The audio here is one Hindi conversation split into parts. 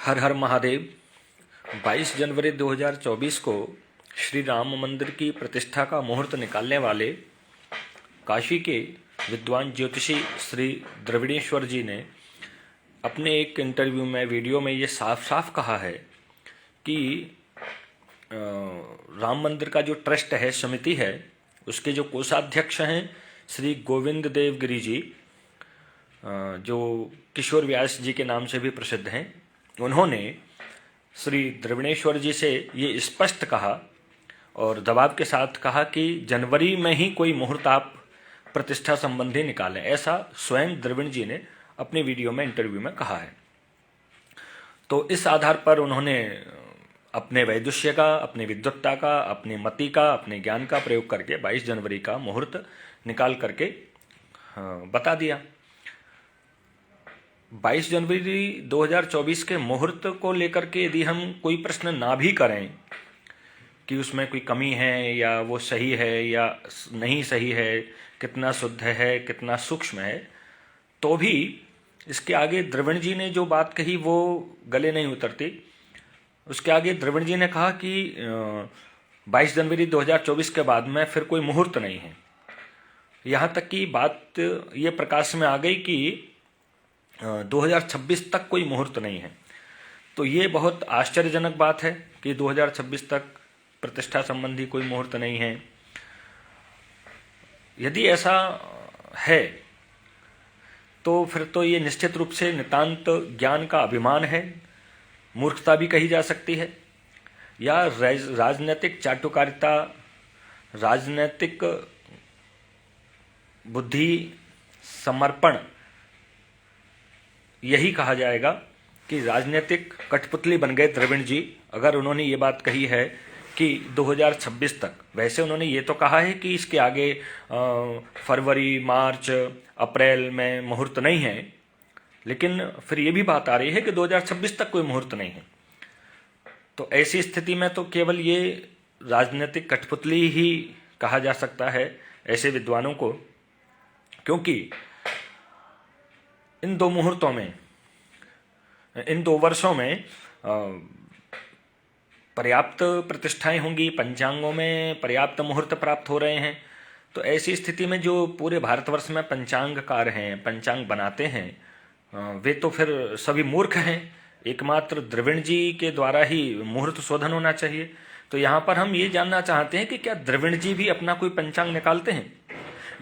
हर हर महादेव। 22 जनवरी 2024 को श्री राम मंदिर की प्रतिष्ठा का मुहूर्त निकालने वाले काशी के विद्वान ज्योतिषी श्री द्रविड़ेश्वर जी ने अपने एक इंटरव्यू में वीडियो में ये साफ साफ कहा है कि राम मंदिर का जो ट्रस्ट है, समिति है, उसके जो कोषाध्यक्ष हैं श्री गोविंद देव गिरी जी, जो किशोर व्यास जी के नाम से भी प्रसिद्ध हैं, उन्होंने श्री द्रविड़ेश्वर जी से ये स्पष्ट कहा और दबाव के साथ कहा कि जनवरी में ही कोई मुहूर्त आप प्रतिष्ठा संबंधी निकालें। ऐसा स्वयं द्रविड़ जी ने अपने वीडियो में, इंटरव्यू में कहा है। तो इस आधार पर उन्होंने अपने वैदुष्य का, अपनी विद्वत्ता का, अपनी मति का, अपने ज्ञान का प्रयोग करके 22 जनवरी का मुहूर्त निकाल करके बता दिया। 22 जनवरी 2024 के मुहूर्त को लेकर के यदि हम कोई प्रश्न ना भी करें कि उसमें कोई कमी है या वो सही है या नहीं सही है, कितना शुद्ध है, कितना सूक्ष्म है, तो भी इसके आगे द्रविड़ जी ने जो बात कही वो गले नहीं उतरती। उसके आगे द्रविड़ जी ने कहा कि 22 जनवरी 2024 के बाद में फिर कोई मुहूर्त नहीं है। यहाँ तक कि बात ये प्रकाश में आ गई कि 2026 तक कोई मुहूर्त नहीं है। तो ये बहुत आश्चर्यजनक बात है कि 2026 तक प्रतिष्ठा संबंधी कोई मुहूर्त नहीं है। यदि ऐसा है तो फिर तो ये निश्चित रूप से नितांत ज्ञान का अभिमान है, मूर्खता भी कही जा सकती है, या राजनीतिक चाटुकारिता, राजनीतिक बुद्धि समर्पण, यही कहा जाएगा कि राजनीतिक कठपुतली बन गए द्रविड़ जी अगर उन्होंने ये बात कही है कि 2026 तक। वैसे उन्होंने ये तो कहा है कि इसके आगे फरवरी, मार्च, अप्रैल में मुहूर्त नहीं है, लेकिन फिर ये भी बात आ रही है कि 2026 तक कोई मुहूर्त नहीं है। तो ऐसी स्थिति में तो केवल ये राजनीतिक कठपुतली ही कहा जा सकता है ऐसे विद्वानों को, क्योंकि इन दो मुहूर्तों में, इन 2 वर्षों में पर्याप्त प्रतिष्ठाएं होंगी, पंचांगों में पर्याप्त मुहूर्त प्राप्त हो रहे हैं। तो ऐसी स्थिति में जो पूरे भारतवर्ष में पंचांगकार हैं, पंचांग बनाते हैं, वे तो फिर सभी मूर्ख हैं। एकमात्र द्रविड़ जी के द्वारा ही मुहूर्त शोधन होना चाहिए। तो यहाँ पर हम ये जानना चाहते हैं कि क्या द्रविड़ जी भी अपना कोई पंचांग निकालते हैं,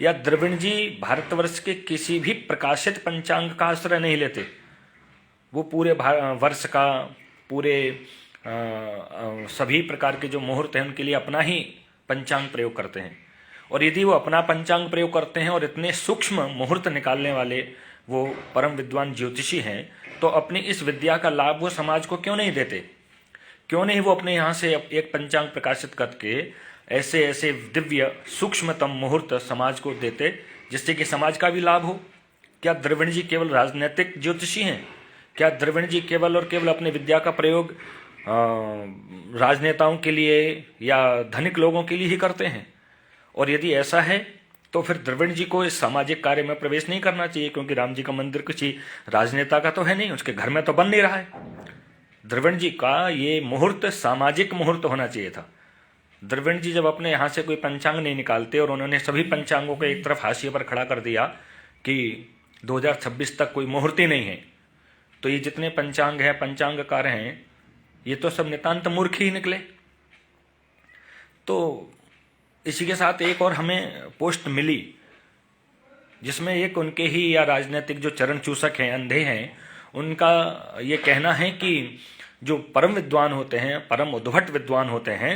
या द्रविड़ जी भारतवर्ष के किसी भी प्रकाशित पंचांग का आश्रय नहीं लेते। वो पूरे वर्ष का, पूरे सभी प्रकार के जो मुहूर्त हैं उनके लिए अपना ही पंचांग प्रयोग करते हैं। और यदि वो अपना पंचांग प्रयोग करते हैं और इतने सूक्ष्म मुहूर्त निकालने वाले वो परम विद्वान ज्योतिषी हैं, तो अपनी इस विद्या का लाभ वो समाज को क्यों नहीं देते? क्यों नहीं वो अपने यहाँ से एक पंचांग प्रकाशित करके ऐसे ऐसे दिव्य सूक्ष्मतम मुहूर्त समाज को देते, जिससे कि समाज का भी लाभ हो? क्या द्रविड़ जी केवल राजनीतिक ज्योतिषी हैं? क्या द्रविड़ जी केवल और केवल अपने विद्या का प्रयोग राजनेताओं के लिए या धनिक लोगों के लिए ही करते हैं? और यदि ऐसा है तो फिर द्रविड़ जी को इस सामाजिक कार्य में प्रवेश नहीं करना चाहिए, क्योंकि राम जी का मंदिर किसी राजनेता का तो है नहीं, उसके घर में तो बन नहीं रहा है। द्रविड़ जी का ये मुहूर्त सामाजिक मुहूर्त होना चाहिए था। द्रविड़ जी जब अपने यहाँ से कोई पंचांग नहीं निकालते और उन्होंने सभी पंचांगों को एक तरफ हाशिए पर खड़ा कर दिया कि 2026 तक कोई मुहूर्त ही नहीं है, तो ये जितने पंचांग हैं, पंचांगकार हैं, ये तो सब नितांत मूर्ख ही निकले। तो इसी के साथ एक और हमें पोस्ट मिली जिसमें एक उनके ही या राजनीतिक जो चरण चूसक हैं, अंधे हैं, उनका ये कहना है कि जो परम विद्वान होते हैं, परम उद्भट विद्वान होते हैं,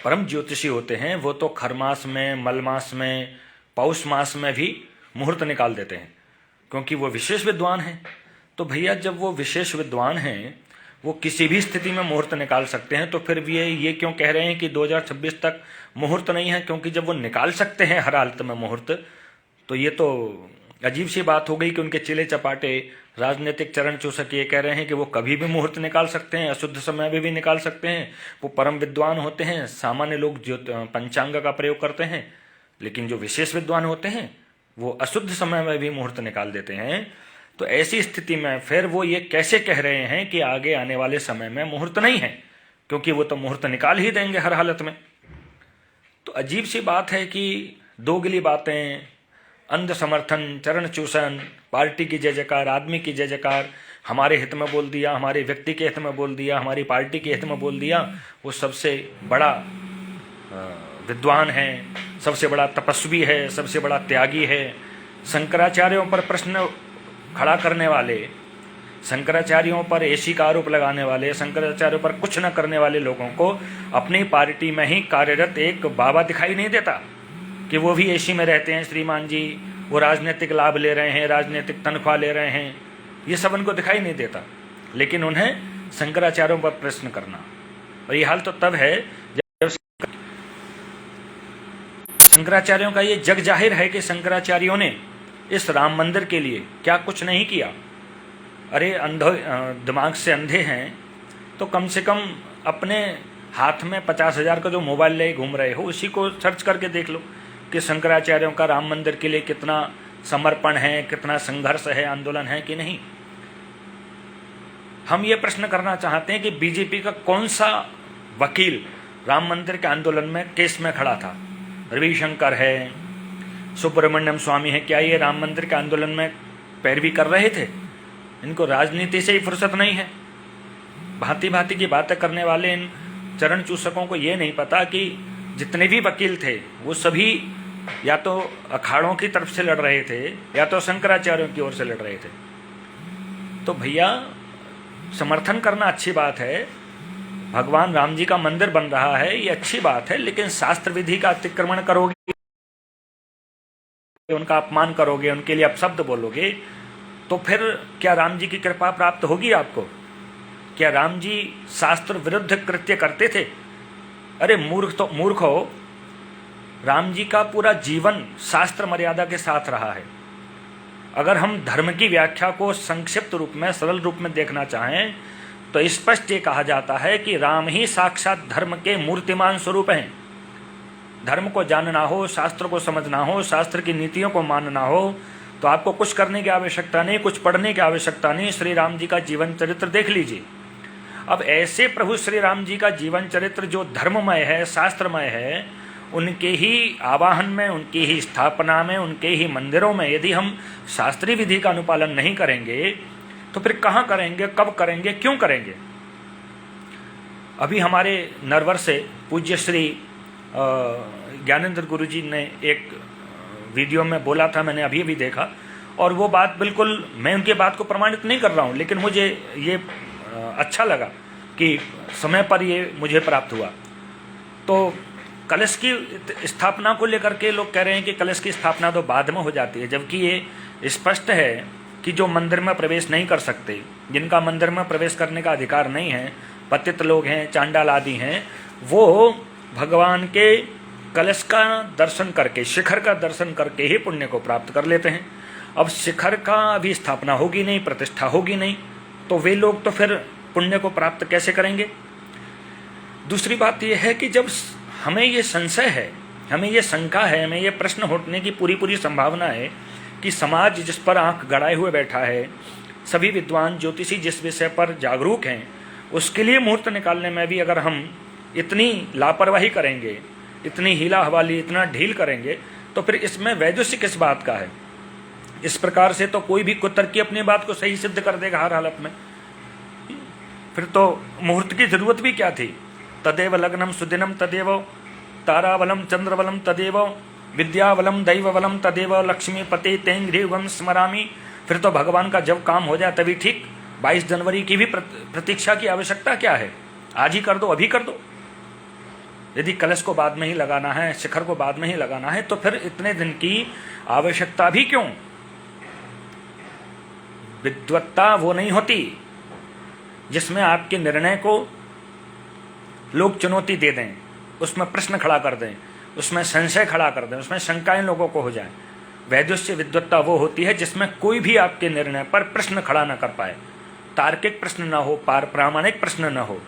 परम ज्योतिषी होते हैं, वो तो खरमास में, मलमास में, पौष मास में भी मुहूर्त निकाल देते हैं, क्योंकि वो विशेष विद्वान हैं। तो भैया, जब वो विशेष विद्वान हैं, वो किसी भी स्थिति में मुहूर्त निकाल सकते हैं, तो फिर भी ये क्यों कह रहे हैं कि 2026 तक मुहूर्त नहीं है? क्योंकि जब वो निकाल सकते हैं हर हालत में मुहूर्त, तो ये तो अजीब सी बात हो गई कि उनके चिले चपाटे राजनीतिक चरण चूसक ये कह रहे हैं कि वो कभी भी मुहूर्त निकाल सकते हैं, अशुद्ध समय में भी निकाल सकते हैं। वो परम विद्वान होते हैं, सामान्य लोग जो पंचांग का प्रयोग करते हैं, लेकिन जो विशेष विद्वान होते हैं वो अशुद्ध समय में भी मुहूर्त निकाल देते हैं। तो ऐसी स्थिति में फिर वो ये कैसे कह रहे हैं कि आगे आने वाले समय में मुहूर्त नहीं है, क्योंकि वो तो मुहूर्त निकाल ही देंगे हर हालत में। तो अजीब सी बात है कि दोगली बातें, अंध समर्थन, चरण चूसन, पार्टी की जय जयकार, आदमी की जय जयकार, हमारे हित में बोल दिया, हमारे व्यक्ति के हित में बोल दिया, हमारी पार्टी के हित में बोल दिया। वो सबसे बड़ा विद्वान है, सबसे बड़ा तपस्वी है, सबसे बड़ा त्यागी है। शंकराचार्यों पर प्रश्न खड़ा करने वाले, शंकराचार्यों पर एसी का आरोप लगाने वाले, शंकराचार्यों पर कुछ न करने वाले लोगों को अपनी पार्टी में ही कार्यरत एक बाबा दिखाई नहीं देता कि वो भी एसी में रहते हैं श्रीमान जी, वो राजनीतिक लाभ ले रहे हैं, राजनीतिक तनख्वाह ले रहे हैं, ये सब उनको दिखाई नहीं देता। लेकिन उन्हें शंकराचार्यों पर प्रश्न करना, और ये हाल तो तब है जब शंकराचार्यों का ये जग जाहिर है कि शंकराचार्यों ने इस राम मंदिर के लिए क्या कुछ नहीं किया। अरे दिमाग से अंधे हैं तो कम से कम अपने हाथ में 50,000 का जो मोबाइल ले घूम रहे हो उसी को सर्च करके देख लो कि शंकराचार्यों का राम मंदिर के लिए कितना समर्पण है, कितना संघर्ष है, आंदोलन है कि नहीं। हम ये प्रश्न करना चाहते हैं कि बीजेपी का कौन सा वकील राम मंदिर के आंदोलन में केस में खड़ा था। रविशंकर है, सुब्रमण्यम स्वामी है, क्या ये राम मंदिर के आंदोलन में पैरवी कर रहे थे? इनको राजनीति से ही फुर्सत नहीं है। भांति भांति की बातें करने वाले इन चरण चूसकों को ये नहीं पता कि जितने भी वकील थे वो सभी या तो अखाड़ों की तरफ से लड़ रहे थे या तो शंकराचार्यों की ओर से लड़ रहे थे। तो भैया, समर्थन करना अच्छी बात है, भगवान राम जी का मंदिर बन रहा है, ये अच्छी बात है, लेकिन शास्त्र विधि का अतिक्रमण करोगे, उनका अपमान करोगे, उनके लिए अपशब्द बोलोगे, तो फिर क्या राम जी की कृपा प्राप्त होगी आपको? क्या राम जी शास्त्र विरुद्ध कृत्य करते थे? अरे मूर्ख हो, राम जी का पूरा जीवन शास्त्र मर्यादा के साथ रहा है। अगर हम धर्म की व्याख्या को संक्षिप्त रूप में, सरल रूप में देखना चाहें तो स्पष्ट ये कहा जाता है कि राम ही साक्षात धर्म के मूर्तिमान स्वरूप हैं। धर्म को जानना हो, शास्त्र को समझना हो, शास्त्र की नीतियों को मानना हो, तो आपको कुछ करने की आवश्यकता नहीं, कुछ पढ़ने की आवश्यकता नहीं, श्री राम जी का जीवन चरित्र देख लीजिए। अब ऐसे प्रभु श्री राम जी का जीवन चरित्र जो धर्ममय है, शास्त्रमय है, उनके ही आवाहन में, उनकी ही स्थापना में, उनके ही मंदिरों में यदि हम शास्त्रीय विधि का अनुपालन नहीं करेंगे तो फिर कहाँ करेंगे, कब करेंगे, क्यों करेंगे? अभी हमारे नरवर से पूज्य श्री ज्ञानेंद्र गुरु जी ने एक वीडियो में बोला था, मैंने अभी भी देखा, और वो बात बिल्कुल, मैं उनकी बात को प्रमाणित नहीं कर रहा हूँ, लेकिन मुझे ये अच्छा लगा कि समय पर ये मुझे प्राप्त हुआ। तो कलश की स्थापना को लेकर के लोग कह रहे हैं कि कलश की स्थापना तो बाद में हो जाती है, जबकि ये स्पष्ट है कि जो मंदिर में प्रवेश नहीं कर सकते, जिनका मंदिर में प्रवेश करने का अधिकार नहीं है, पतित लोग हैं, चांडाल आदि हैं, वो भगवान के कलश का दर्शन करके, शिखर का दर्शन करके ही पुण्य को प्राप्त कर लेते हैं। अब शिखर का अभी स्थापना होगी नहीं, प्रतिष्ठा होगी नहीं, तो वे लोग तो फिर पुण्य को प्राप्त कैसे करेंगे? दूसरी बात यह है कि जब हमें ये संशय है, हमें ये शंका है, हमें ये प्रश्न उठने की पूरी संभावना है कि समाज जिस पर आंख गड़ाए हुए बैठा है, सभी विद्वान ज्योतिषी जिस विषय पर जागरूक हैं, उसके लिए मुहूर्त निकालने में भी अगर हम इतनी लापरवाही करेंगे, इतनी हीला हवाली, इतना ढील करेंगे, तो फिर इसमें वैदुष्य किस बात का है? इस प्रकार से तो कोई भी कुतर्की अपनी बात को सही सिद्ध कर देगा हर हालत में। फिर तो मुहूर्त की जरूरत भी क्या थी? तदेव लग्नम सुदिनम तदेव तारावलम चंद्रवलम तदेव विद्यावलम दैववलम तदेव लक्ष्मीपते तेंघ्रिवम स्मरामी। फिर तो भगवान का जब काम हो जाए तभी ठीक। 22 जनवरी की भी प्रतीक्षा की आवश्यकता क्या है? आज ही कर दो, अभी कर दो। यदि कलश को बाद में ही लगाना है, शिखर को बाद में ही लगाना है, तो फिर इतने दिन की आवश्यकता भी क्यों? विद्वत्ता वो नहीं होती जिसमें आपके निर्णय को लोग चुनौती दे दें, उसमें प्रश्न खड़ा कर दें, उसमें संशय खड़ा कर दें, उसमें शंकाएं लोगों को हो जाए। वैदुष्य विद्वत्ता वो होती है जिसमें कोई भी आपके निर्णय पर प्रश्न खड़ा न कर पाए, तार्किक प्रश्न न हो, प्रामाणिक प्रश्न न हो,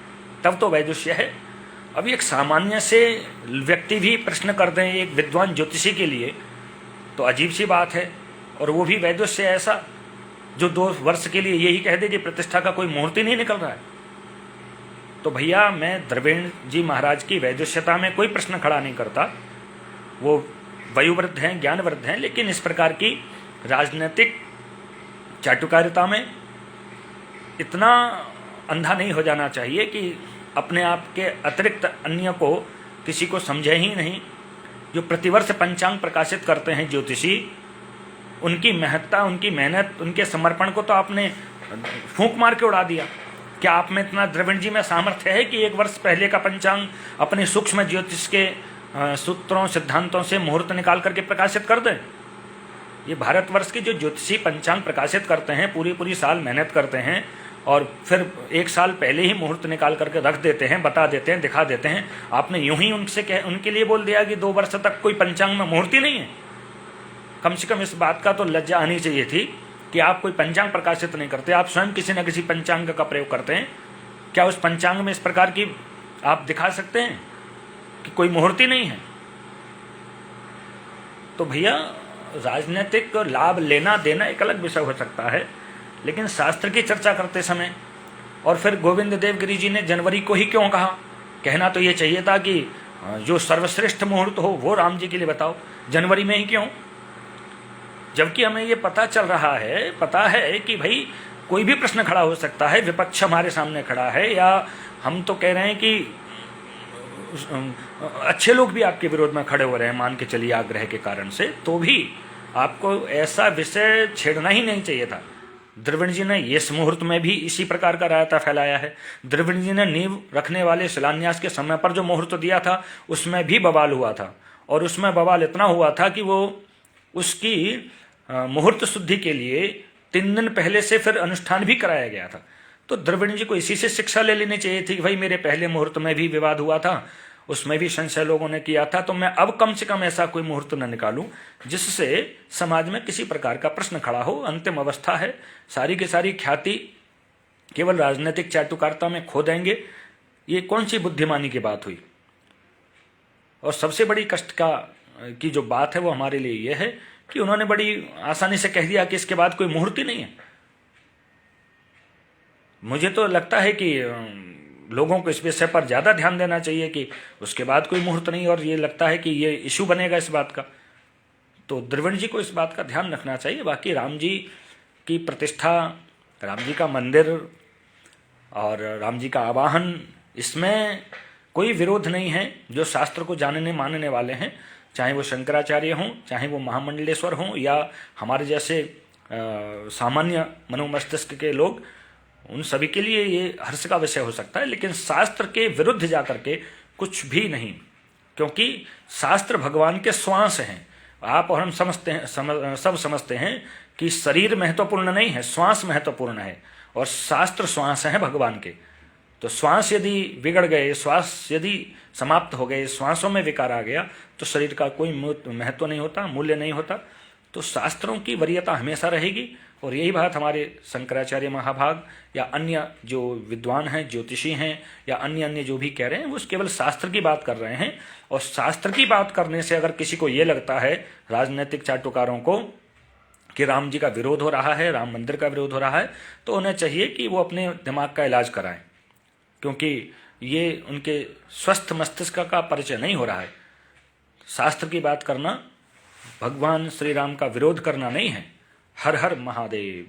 तब तो वैदुष्य है। अभी एक सामान्य से व्यक्ति भी प्रश्न कर दें एक विद्वान ज्योतिषी के लिए तो अजीब सी बात है, और वो भी वैदुष्य ऐसा। जो 2 वर्ष के लिए यही कह दे कि प्रतिष्ठा का कोई मुहूर्त ही नहीं निकल रहा है। तो भैया मैं द्रविड़ जी महाराज की वैदुष्यता में कोई प्रश्न खड़ा नहीं करता, वो वयोवृद्ध हैं, ज्ञानवृद्ध हैं, लेकिन इस प्रकार की राजनीतिक चाटुकारिता में इतना अंधा नहीं हो जाना चाहिए कि अपने आप के अतिरिक्त अन्य को किसी को समझे ही नहीं। जो प्रतिवर्ष पंचांग प्रकाशित करते हैं ज्योतिषी, उनकी महत्ता, उनकी मेहनत, उनके समर्पण को तो आपने फूंक मार के उड़ा दिया। क्या आप में इतना द्रविड़ जी में सामर्थ्य है कि 1 वर्ष पहले का पंचांग अपने सूक्ष्म ज्योतिष के सूत्रों, सिद्धांतों से मुहूर्त निकाल करके प्रकाशित कर दें? ये भारतवर्ष के जो ज्योतिषी पंचांग प्रकाशित करते हैं, पूरी साल मेहनत करते हैं और फिर 1 साल पहले ही मुहूर्त निकाल करके रख देते हैं, बता देते हैं, दिखा देते हैं। आपने यूं ही उनके लिए बोल दिया कि 2 वर्ष तक कोई पंचांग में मुहूर्त ही नहीं है। कम से कम इस बात का तो लज्जा आनी चाहिए थी कि आप कोई पंचांग प्रकाशित नहीं करते, आप स्वयं किसी न किसी पंचांग का प्रयोग करते हैं। क्या उस पंचांग में इस प्रकार की आप दिखा सकते हैं कि कोई मुहूर्त ही नहीं है? तो भैया राजनीतिक लाभ लेना देना एक अलग विषय हो सकता है, लेकिन शास्त्र की चर्चा करते समय, और फिर गोविंद देव गिरि जी ने जनवरी को ही क्यों कहा? कहना तो ये चाहिए था कि जो सर्वश्रेष्ठ मुहूर्त हो वो राम जी के लिए बताओ, जनवरी में ही क्यों? जबकि हमें ये पता है कि भाई कोई भी प्रश्न खड़ा हो सकता है, विपक्ष हमारे सामने खड़ा है, या हम तो कह रहे हैं कि अच्छे लोग भी आपके विरोध में खड़े हो रहे हैं, मान के चलिए आग्रह के कारण से, तो भी आपको ऐसा विषय छेड़ना ही नहीं चाहिए था। द्रविड़ जी ने इस मुहूर्त में भी इसी प्रकार का रायता फैलाया है। द्रविड़ जी ने नींव रखने वाले शिलान्यास के समय पर जो मुहूर्त दिया था उसमें भी बवाल हुआ था, और उसमें बवाल इतना हुआ था कि वो उसकी मुहूर्त शुद्धि के लिए 3 दिन पहले से फिर अनुष्ठान भी कराया गया था। तो द्रविड़ जी को इसी से शिक्षा ले लेनी चाहिए थी कि भाई मेरे पहले मुहूर्त में भी विवाद हुआ था, उसमें भी संशय लोगों ने किया था, तो मैं अब कम से कम ऐसा कोई मुहूर्त न निकालूं जिससे समाज में किसी प्रकार का प्रश्न खड़ा हो। अंतिम अवस्था है, सारी की सारी ख्याति केवल राजनीतिक चाटुकारिता में खो देंगे, ये कौन सी बुद्धिमानी की बात हुई? और सबसे बड़ी कष्ट की जो बात है वो हमारे लिए ये है कि उन्होंने बड़ी आसानी से कह दिया कि इसके बाद कोई मुहूर्त ही नहीं है। मुझे तो लगता है कि लोगों को इस विषय पर ज़्यादा ध्यान देना चाहिए कि उसके बाद कोई मुहूर्त नहीं, और ये लगता है कि ये इशू बनेगा इस बात का। तो द्रविड़ जी को इस बात का ध्यान रखना चाहिए। बाकी राम जी की प्रतिष्ठा, राम जी का मंदिर और राम जी का आवाहन, इसमें कोई विरोध नहीं है। जो शास्त्र को जानने मानने वाले हैं, चाहे वो शंकराचार्य हों, चाहे वो महामंडलेश्वर हों, या हमारे जैसे सामान्य मनोमस्तिष्क के लोग, उन सभी के लिए ये हर्ष का विषय हो सकता है। लेकिन शास्त्र के विरुद्ध जाकर के कुछ भी नहीं, क्योंकि शास्त्र भगवान के श्वास हैं। आप और हम सब समझते हैं कि शरीर महत्वपूर्ण नहीं है, श्वास महत्वपूर्ण है, और शास्त्र श्वास हैं भगवान के। तो श्वास यदि बिगड़ गए, श्वास यदि समाप्त हो गए, श्वासों में विकार आ गया, तो शरीर का कोई महत्व नहीं होता, मूल्य नहीं होता। तो शास्त्रों की वरीयता हमेशा रहेगी, और यही बात हमारे शंकराचार्य महाभाग या अन्य जो विद्वान हैं, ज्योतिषी हैं, या अन्य जो भी कह रहे हैं, वो केवल शास्त्र की बात कर रहे हैं। और शास्त्र की बात करने से अगर किसी को ये लगता है, राजनीतिक चाटुकारों को, कि राम जी का विरोध हो रहा है, राम मंदिर का विरोध हो रहा है, तो उन्हें चाहिए कि वो अपने दिमाग का इलाज कराएं, क्योंकि ये उनके स्वस्थ मस्तिष्क का परिचय नहीं हो रहा है। शास्त्र की बात करना भगवान श्री राम का विरोध करना नहीं है। हर हर महादेव।